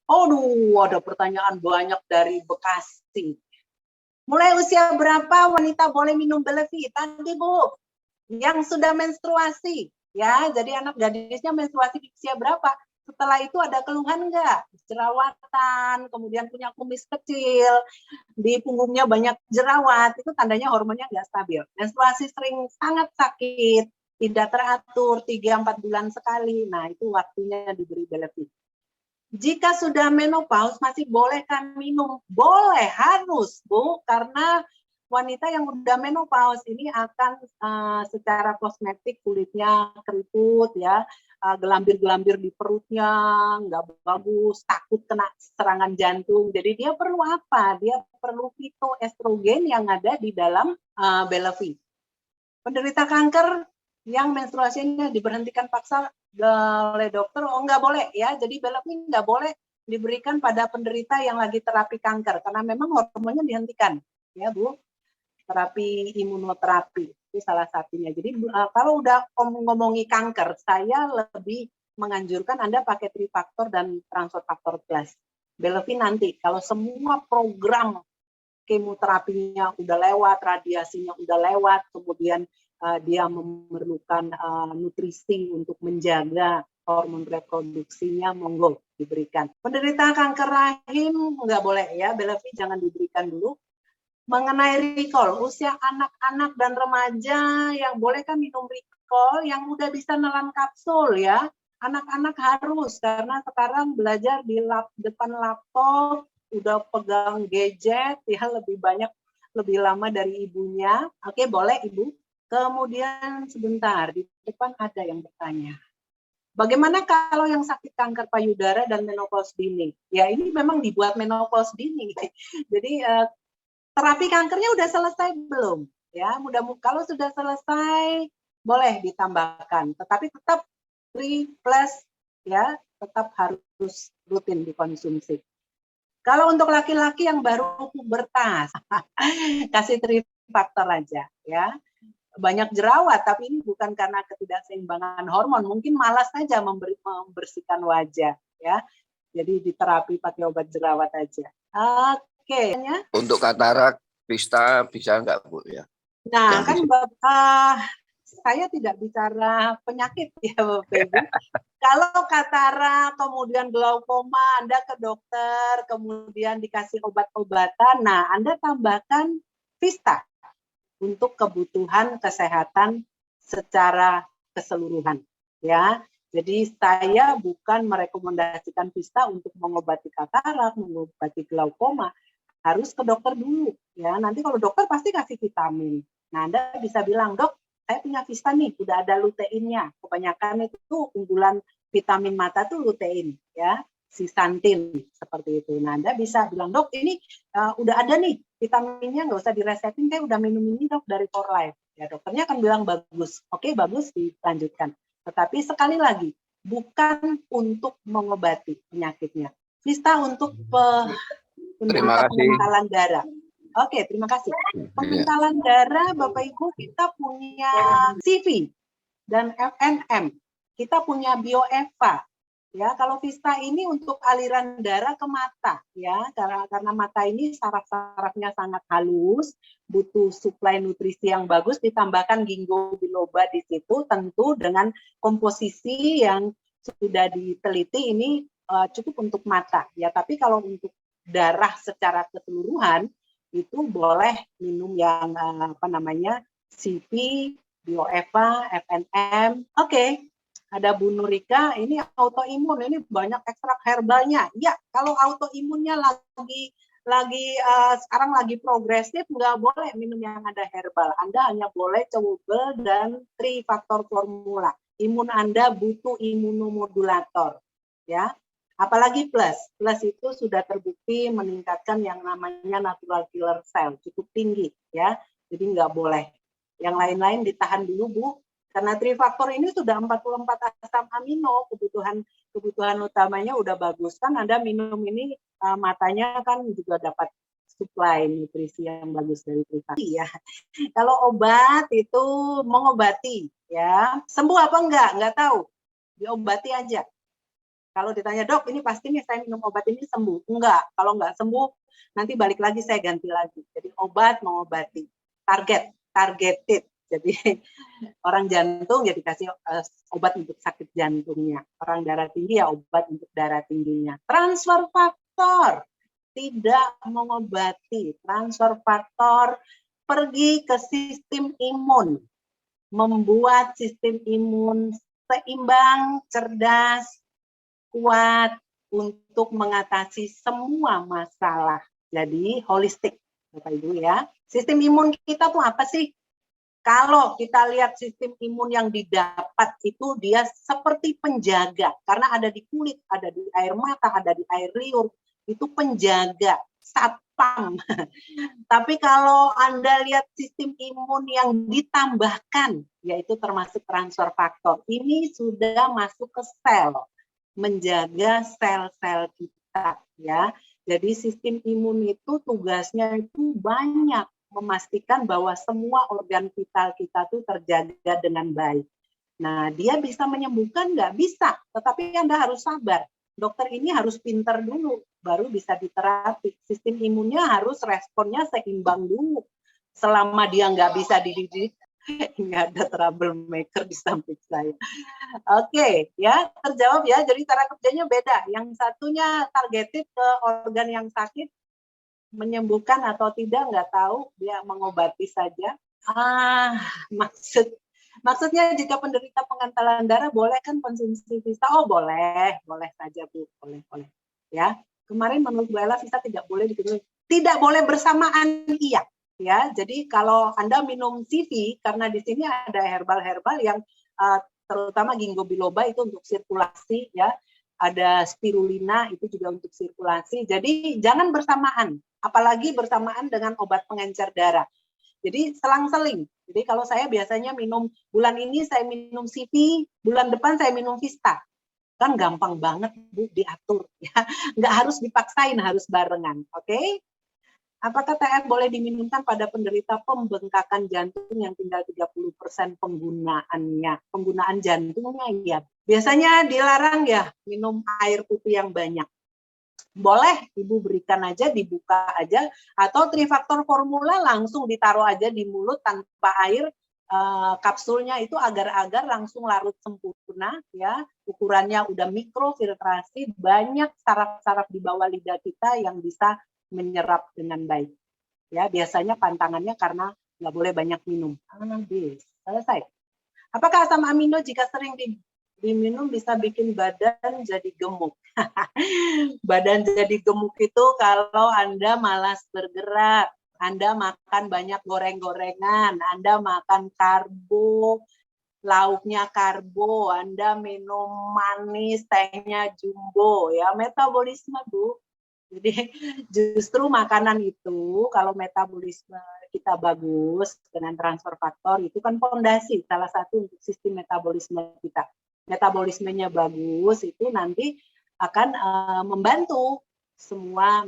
Aduh, ada pertanyaan banyak dari Bekasi. Mulai usia berapa wanita boleh minum Belevit? Tadi Bu, yang sudah menstruasi, ya. Jadi anak gadisnya menstruasi di usia berapa? Setelah itu ada keluhan enggak? Jerawatan, kemudian punya kumis kecil, di punggungnya banyak jerawat, itu tandanya hormonnya enggak stabil. Menstruasi sering sangat sakit, tidak teratur, 3-4 bulan sekali. Nah, itu waktunya diberi Belevit. Jika sudah menopause masih boleh kan minum? Boleh, harus Bu, karena wanita yang udah menopause ini akan secara kosmetik kulitnya keriput ya, gelambir-gelambir di perutnya nggak bagus, takut kena serangan jantung. Jadi dia perlu apa? Dia perlu fitoestrogen yang ada di dalam Belevit. Penderita kanker yang menstruasinya diberhentikan paksa oleh dokter, oh nggak boleh ya. Jadi Belevit nggak boleh diberikan pada penderita yang lagi terapi kanker karena memang hormonnya dihentikan ya Bu. Terapi imunoterapi itu salah satunya. Jadi kalau udah ngomongi kanker, saya lebih menganjurkan Anda pakai trifaktor dan transfer faktor plus. Belevit nanti kalau semua program kemoterapinya udah lewat, radiasinya udah lewat, kemudian dia memerlukan nutrisi untuk menjaga hormon reproduksinya, monggo diberikan. Penderita kanker rahim nggak boleh ya, Belevit jangan diberikan dulu. Mengenai recall, usia anak-anak dan remaja yang boleh kan minum recall, yang udah bisa nelan kapsul ya. Anak-anak harus, karena sekarang belajar di depan laptop, udah pegang gadget, ya lebih banyak, lebih lama dari ibunya. Oke, boleh Ibu. Kemudian sebentar, di depan ada yang bertanya. Bagaimana kalau yang sakit kanker payudara dan menopause dini? Ya ini memang dibuat menopause dini. Jadi terapi kankernya udah selesai belum? Ya, mudah-mudahan kalau sudah selesai boleh ditambahkan, tetapi tetap 3 plus ya, tetap harus rutin dikonsumsi. Kalau untuk laki-laki yang baru pubertas, kasih trifaktor aja ya. Banyak jerawat, tapi ini bukan karena ketidakseimbangan hormon, mungkin malas saja membersihkan wajah ya. Jadi diterapi pakai obat jerawat aja. Oke. Untuk katarak, Vista bisa enggak Bu ya? Nah, kan Bapak, saya tidak bicara penyakit ya Bapak Ibu. Kalau katarak, kemudian glaukoma, Anda ke dokter, kemudian dikasih obat-obatan, nah Anda tambahkan Vista untuk kebutuhan kesehatan secara keseluruhan. Ya, jadi saya bukan merekomendasikan Vista untuk mengobati katarak, mengobati glaukoma, harus ke dokter dulu ya. Nanti kalau dokter pasti kasih vitamin. Nah, Anda bisa bilang, "Dok, saya punya Vista nih, udah ada luteinnya." Kebanyakan itu unggulan vitamin mata tuh lutein ya, sisantin seperti itu. Nah, Anda bisa bilang, "Dok, ini udah ada nih vitaminnya, nggak usah diresepin, saya udah minum ini Dok dari For Life." Ya, dokternya akan bilang bagus. Oke, bagus, dilanjutkan. Tetapi sekali lagi, bukan untuk mengobati penyakitnya. Vista untuk pementalan darah. Oke, terima kasih. Pementalan darah, Bapak Ibu, kita punya CV dan FNM. Kita punya BioEva. Ya, kalau Vista ini untuk aliran darah ke mata, ya, karena mata ini saraf-sarafnya sangat halus, butuh suplai nutrisi yang bagus, ditambahkan ginkgo biloba di situ, tentu dengan komposisi yang sudah diteliti ini cukup untuk mata, ya. Tapi kalau untuk darah secara keseluruhan itu boleh minum yang CV, BioEva, FNM. Oke. Ada Bu Nurika, ini autoimun, ini banyak ekstrak herbalnya. Ya, kalau autoimunnya sekarang lagi progresif, nggak boleh minum yang ada herbal. Anda hanya boleh coba dan trifaktor formula. Imun Anda butuh imunomodulator, ya. Apalagi plus itu sudah terbukti meningkatkan yang namanya natural killer cell, cukup tinggi, ya. Jadi nggak boleh. Yang lain-lain ditahan dulu, Bu. Karena trifaktor ini sudah 44 asam amino, kebutuhan utamanya udah bagus. Kan Anda minum ini matanya kan juga dapat suplai nutrisi yang bagus dari trifaktor. Ya. Kalau obat itu mengobati, ya. Sembuh apa enggak tahu. Diobati aja. Kalau ditanya, dok, ini pasti nih saya minum obat ini sembuh. Enggak, kalau enggak sembuh, nanti balik lagi saya ganti lagi. Jadi obat mengobati. Targeted. Jadi orang jantung ya dikasih obat untuk sakit jantungnya. Orang darah tinggi ya obat untuk darah tingginya. Transfer faktor. Tidak mengobati. Transfer faktor pergi ke sistem imun. Membuat sistem imun seimbang, cerdas, kuat untuk mengatasi semua masalah. Jadi holistik, Bapak Ibu ya. Sistem imun kita tuh apa sih? Kalau kita lihat sistem imun yang didapat itu dia seperti penjaga, karena ada di kulit, ada di air mata, ada di air liur, itu penjaga, satpam. Tapi kalau Anda lihat sistem imun yang ditambahkan, yaitu termasuk transfer faktor, ini sudah masuk ke sel, menjaga sel-sel kita ya. Jadi sistem imun itu tugasnya itu banyak, memastikan bahwa semua organ vital kita tuh terjaga dengan baik. Nah, dia bisa menyembuhkan nggak? Bisa, tetapi Anda harus sabar. Dokter ini harus pinter dulu, baru bisa diterapi. Sistem imunnya harus responnya seimbang dulu. Selama dia nggak bisa dididik, nggak ada troublemaker di samping saya. Oke, ya terjawab ya. Jadi cara kerjanya beda. Yang satunya targeted ke organ yang sakit, menyembuhkan atau tidak nggak tahu, dia mengobati saja. Maksudnya jika penderita pengentalan darah boleh kan konsumsi vista? Oh boleh saja Bu, boleh. Ya, kemarin menurut Bu Ella vista tidak boleh dikonsumsi. Tidak boleh bersamaan, iya. Ya, jadi kalau Anda minum CV, karena di sini ada herbal-herbal yang terutama ginkgo biloba itu untuk sirkulasi ya. Ada spirulina itu juga untuk sirkulasi. Jadi jangan bersamaan, apalagi bersamaan dengan obat pengencer darah. Jadi selang-seling. Jadi kalau saya biasanya minum bulan ini saya minum CV, bulan depan saya minum Vista. Kan gampang banget Bu diatur ya. Nggak harus dipaksain, harus barengan. Oke? Apakah TF boleh diminumkan pada penderita pembengkakan jantung yang tinggal 30% penggunaannya? Penggunaan jantungnya ya. Biasanya dilarang ya minum air putih yang banyak. Boleh Ibu berikan aja, dibuka aja, atau trifaktor formula langsung ditaruh aja di mulut tanpa air, kapsulnya itu agar-agar langsung larut sempurna ya. Ukurannya udah mikrofiltrasi, banyak saraf-saraf di bawah lidah kita yang bisa menyerap dengan baik. Ya, biasanya pantangannya karena nggak boleh banyak minum. Selesai. Apakah asam amino jika sering diminum bisa bikin badan jadi gemuk? Badan jadi gemuk itu kalau Anda malas bergerak, Anda makan banyak goreng-gorengan, Anda makan karbo, lauknya karbo, Anda minum manis, tehnya jumbo, ya metabolisme Bu. Jadi justru makanan itu kalau metabolisme kita bagus dengan transfer faktor itu kan fondasi salah satu untuk sistem metabolisme kita. Metabolismenya bagus itu nanti akan membantu semua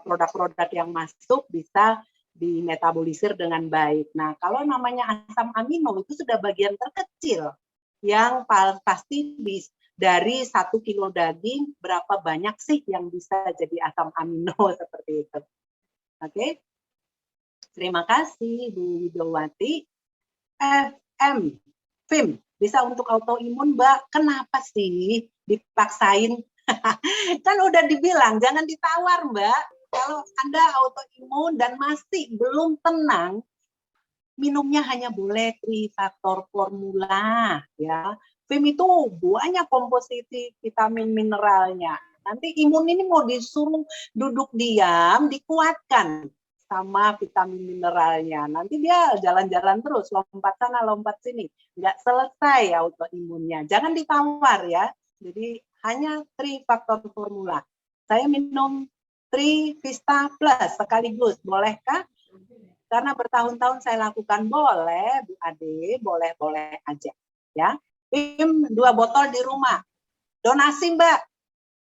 produk-produk yang masuk bisa dimetabolisir dengan baik. Nah, kalau namanya asam amino itu sudah bagian terkecil yang pasti dari 1 kilo daging, berapa banyak sih yang bisa jadi asam amino seperti itu. Oke, terima kasih Bu Widowati. FIM, bisa untuk autoimun Mbak, kenapa sih dipaksain? Kan udah dibilang, jangan ditawar Mbak. Kalau Anda autoimun dan masih belum tenang, minumnya hanya boleh trifaktor formula ya. FIM itu banyak komposisi vitamin mineralnya. Nanti imun ini mau disuruh duduk diam, dikuatkan sama vitamin mineralnya. Nanti dia jalan-jalan terus, lompat sana, lompat sini. Nggak selesai autoimunnya. Jangan ditawar ya. Jadi hanya trifaktor formula. Saya minum Trivista Plus sekaligus, bolehkah? Karena bertahun-tahun saya lakukan, boleh Bu Ade, boleh aja ya. Tim 2 botol di rumah, donasi Mbak.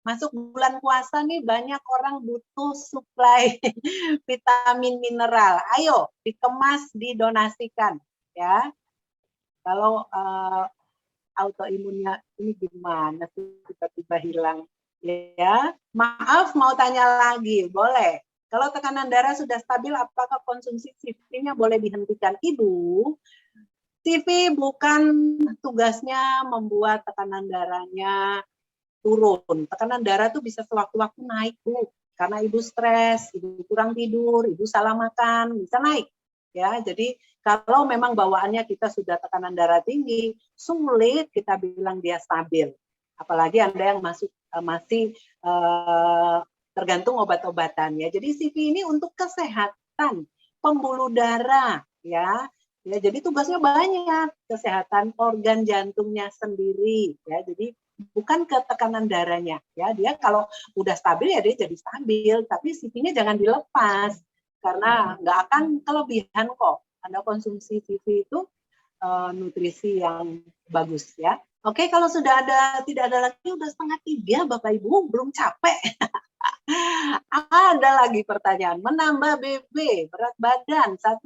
Masuk bulan puasa nih banyak orang butuh suplai vitamin mineral. Ayo dikemas, didonasikan ya. Kalau autoimunnya ini gimana sih tiba-tiba hilang. Ya, maaf mau tanya lagi, boleh. Kalau tekanan darah sudah stabil, apakah konsumsi CV-nya boleh dihentikan? Ibu, CV bukan tugasnya membuat tekanan darahnya turun. Tekanan darah tuh bisa sewaktu-waktu naik, Bu. Karena ibu stres, ibu kurang tidur, ibu salah makan, bisa naik. Ya, jadi kalau memang bawaannya kita sudah tekanan darah tinggi, sulit kita bilang dia stabil. Apalagi Anda yang masih tergantung obat-obatan ya. Jadi CV ini untuk kesehatan pembuluh darah ya. Ya, jadi tugasnya banyak, kesehatan organ jantungnya sendiri ya. Jadi bukan ke tekanan darahnya ya, dia kalau udah stabil ya dia jadi stabil, tapi CV-nya jangan dilepas karena nggak akan kelebihan kok. Anda konsumsi CV itu nutrisi yang bagus ya. Oke, kalau sudah tidak ada lagi, udah 2:30 Bapak Ibu, belum capek. Ada lagi pertanyaan, menambah BB, berat badan 1,4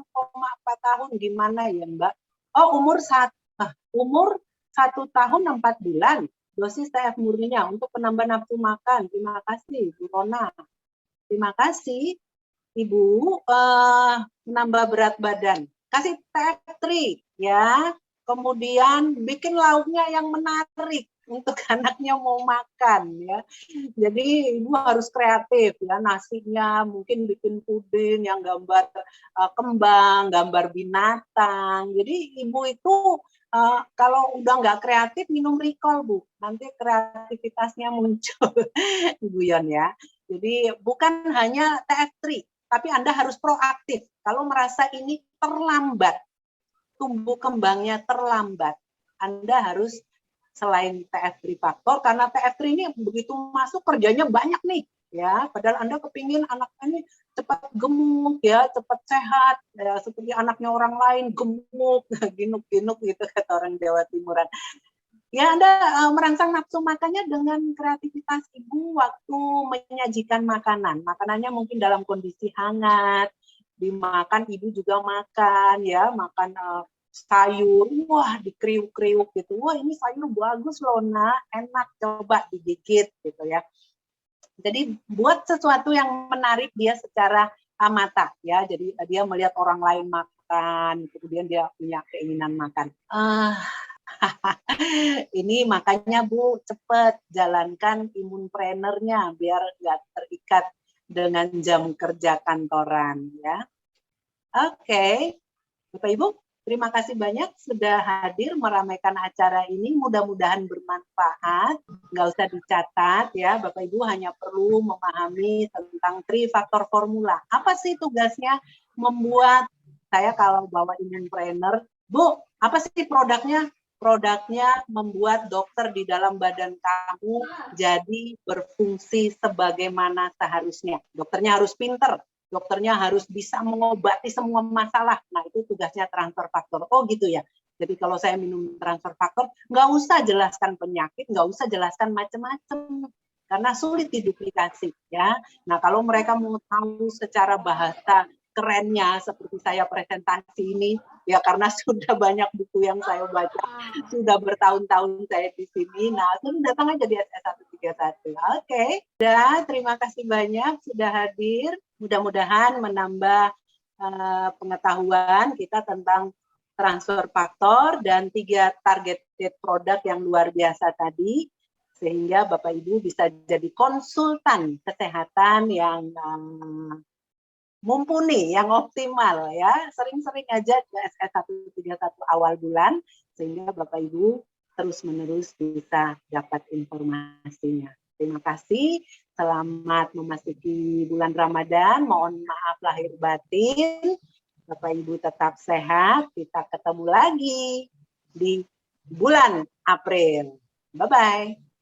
tahun gimana ya Mbak? Oh, umur 1 tahun 4 bulan. Dosis TF murninya untuk penambah nafsu makan. Terima kasih, Bu Rona. Terima kasih, Ibu. Menambah berat badan. Kasih TF3, ya. Kemudian bikin lauknya yang menarik untuk anaknya mau makan, ya. Jadi Ibu harus kreatif, ya. Nasinya mungkin bikin puding yang gambar kembang, gambar binatang. Jadi Ibu itu kalau udah nggak kreatif, minum Recall, Bu. Nanti kreativitasnya muncul, Bu Yon ya. Jadi bukan hanya TF3, tapi Anda harus proaktif. Kalau merasa ini terlambat, tumbuh kembangnya terlambat, Anda harus selain TF3 faktor, karena TF3 ini begitu masuk kerjanya banyak nih. Ya, padahal Anda kepingin anaknya ini cepat gemuk ya, cepat sehat ya, seperti anaknya orang lain gemuk, ginuk-ginuk gitu kata orang Jawa Timuran. Ya, Anda merangsang nafsu makannya dengan kreativitas Ibu waktu menyajikan makanan. Makanannya mungkin dalam kondisi hangat, dimakan Ibu juga makan ya, makan sayur, wah dikriuk-kriuk gitu. Wah, ini sayur bagus loh, Nak, enak, coba digigit gitu ya. Jadi buat sesuatu yang menarik dia secara mata ya. Jadi dia melihat orang lain makan, kemudian dia punya keinginan makan. Ini makanya Bu cepat jalankan imunprenernya biar nggak terikat dengan jam kerja kantoran ya. Oke, Bapak Ibu, terima kasih banyak sudah hadir meramaikan acara ini. Mudah-mudahan bermanfaat. Nggak usah dicatat ya, Bapak Ibu hanya perlu memahami tentang 3 faktor formula. Apa sih tugasnya membuat, saya kalau bawa imunprener, Bu, apa sih produknya? Produknya membuat dokter di dalam badan kamu jadi berfungsi sebagaimana seharusnya. Dokternya harus pinter, dokternya harus bisa mengobati semua masalah. Nah, itu tugasnya transfer faktor. Oh gitu ya. Jadi kalau saya minum transfer faktor, nggak usah jelaskan penyakit, nggak usah jelaskan macam-macam. Karena sulit diduplikasi. Ya. Nah, kalau mereka mau tahu secara bahasa kerennya seperti saya presentasi ini, ya karena sudah banyak buku yang saya baca, sudah bertahun-tahun saya di sini, nah sudah datang aja di SS131. Oke, terima kasih banyak sudah hadir, mudah-mudahan menambah pengetahuan kita tentang transfer faktor dan 3 targeted product yang luar biasa tadi, sehingga Bapak Ibu bisa jadi konsultan kesehatan yang mumpuni, yang optimal ya. Sering-sering aja ke SS131 awal bulan sehingga Bapak Ibu terus-menerus bisa dapat informasinya. Terima kasih. Selamat memasuki bulan Ramadan. Mohon maaf lahir batin. Bapak Ibu tetap sehat. Kita ketemu lagi di bulan April. Bye-bye.